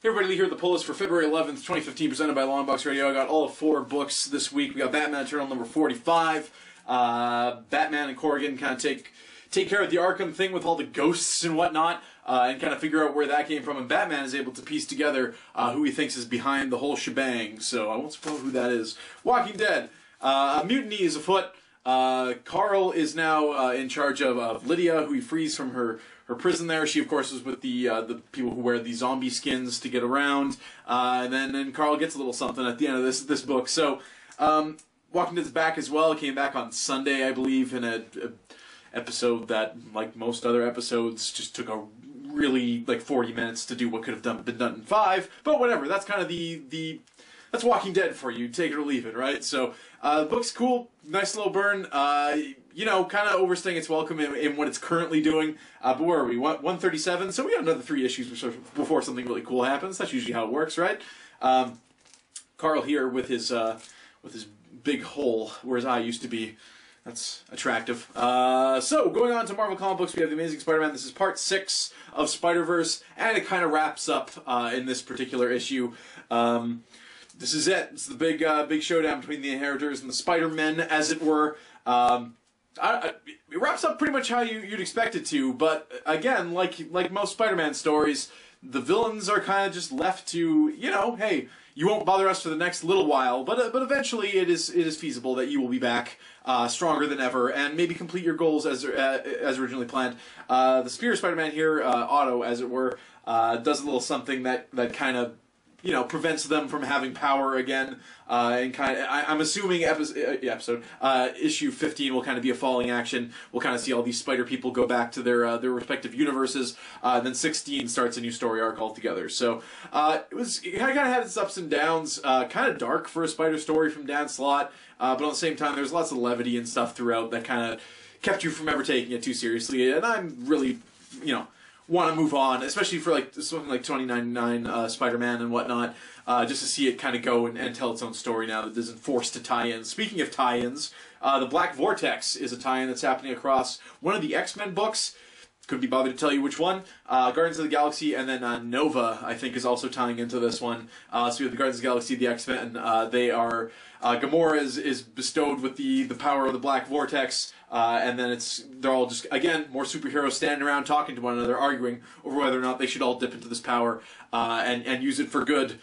Hey everybody, Lee here at the pull list for February 11th, 2015, presented by Longbox Radio. I got all of 4 books this week. We got Batman Eternal number 45. Batman and Corrigan kind of take care of the Arkham thing with all the ghosts and whatnot, and kind of figure out where that came from. And Batman is able to piece together who he thinks is behind the whole shebang. So I won't spoil who that is. Walking Dead. A mutiny is afoot. Carl is now in charge of Lydia, who he frees from her prison there. She, of course, is with the people who wear the zombie skins to get around. And then Carl gets a little something at the end of this book. So, Walking Dead's back as well. It came back on Sunday, I believe, in a episode that, like most other episodes, just took a really, 40 minutes to do what could have been done in 5. But whatever, that's kind of that's Walking Dead for you. Take it or leave it, right? So, the book's cool. Nice little burn. Kind of overstaying its welcome in what it's currently doing. But where are we? 137? So we got another 3 issues before something really cool happens. That's usually how it works, right? Carl here with his big hole where his eye used to be. That's attractive. So, going on to Marvel comic books, we have The Amazing Spider-Man. This is part 6 of Spider-Verse, and it kind of wraps up in this particular issue. This is it. It's the big showdown between the Inheritors and the Spider-Men, as it were. It wraps up pretty much how you'd expect it to, but again, like most Spider-Man stories, the villains are kind of just left to, hey, you won't bother us for the next little while, but eventually it is feasible that you will be back stronger than ever and maybe complete your goals as originally planned. The Spear Spider-Man here, Otto, as it were, does a little something that kind of prevents them from having power again, and I'm assuming issue 15 will kind of be a falling action. We'll kind of see all these spider people go back to their respective universes. Then 16 starts a new story arc altogether. So it kind of had its ups and downs. Kind of dark for a spider story from Dan Slott, but on the same time, there's lots of levity and stuff throughout that kind of kept you from ever taking it too seriously. And I'm really, want to move on, especially for something like 2099 Spider-Man and whatnot, just to see it kind of go and tell its own story now that it isn't forced to tie in. Speaking of tie-ins, the Black Vortex is a tie-in that's happening across one of the X-Men books. Couldn't be bothered to tell you which one. Guardians of the Galaxy, and then Nova, I think, is also tying into this one. So we have the Guardians of the Galaxy, the X-Men. They are Gamora is bestowed with the power of the Black Vortex, and then they're all just, again, more superheroes standing around talking to one another, arguing over whether or not they should all dip into this power and use it for good.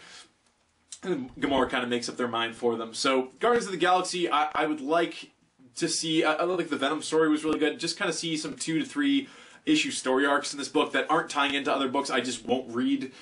And Gamora kind of makes up their mind for them. So Guardians of the Galaxy, I would like to see. I like the Venom story was really good. Just kind of see some 2 to 3 issue story arcs in this book that aren't tying into other books I just won't read,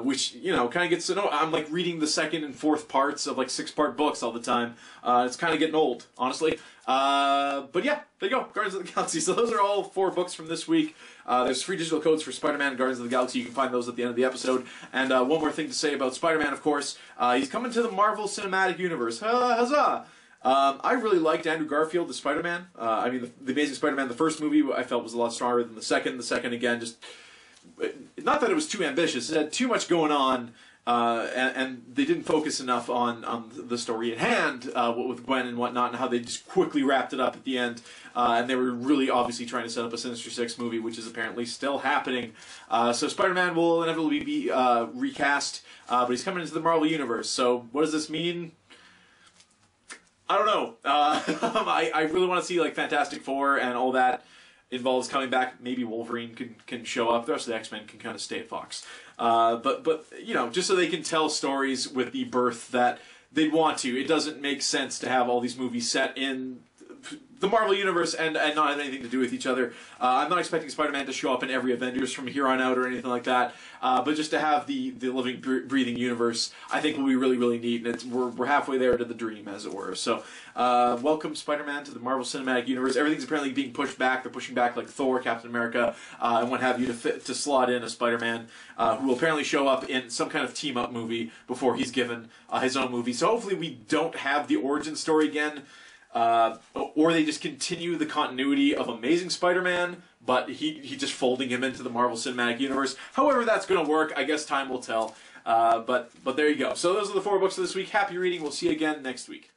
which, kind of gets to know. I'm reading the 2nd and 4th parts of 6-part books all the time. It's kind of getting old, honestly. But yeah, there you go, Guardians of the Galaxy. So those are all 4 books from this week. There's free digital codes for Spider-Man and Guardians of the Galaxy. You can find those at the end of the episode. And one more thing to say about Spider-Man, of course. He's coming to the Marvel Cinematic Universe. Huzzah! I really liked Andrew Garfield as Spider-Man. The Amazing Spider-Man, the first movie, I felt was a lot stronger than the second. The second, again, just... Not that it was too ambitious. It had too much going on, and they didn't focus enough on the story at hand, with Gwen and whatnot, and how they just quickly wrapped it up at the end. And they were really obviously trying to set up a Sinister Six movie, which is apparently still happening. So Spider-Man will inevitably be recast, but he's coming into the Marvel Universe. So what does this mean? I don't know. I really want to see Fantastic Four and all that involves coming back. Maybe Wolverine can show up. The rest of the X-Men can kind of stay at Fox. But just so they can tell stories with the birth that they'd want to. It doesn't make sense to have all these movies set in the Marvel Universe and not have anything to do with each other. I'm not expecting Spider-Man to show up in every Avengers from here on out or anything like that, but just to have the living, breathing universe, I think will be really, really neat, and we're halfway there to the dream, as it were. So, welcome Spider-Man to the Marvel Cinematic Universe. Everything's apparently being pushed back. They're pushing back Thor, Captain America, and what have you to slot in a Spider-Man who will apparently show up in some kind of team-up movie before he's given his own movie. So hopefully we don't have the origin story again. Or they just continue the continuity of Amazing Spider-Man, but he just folding him into the Marvel Cinematic Universe. However that's going to work, I guess time will tell. But there you go. So those are the 4 books of this week. Happy reading. We'll see you again next week.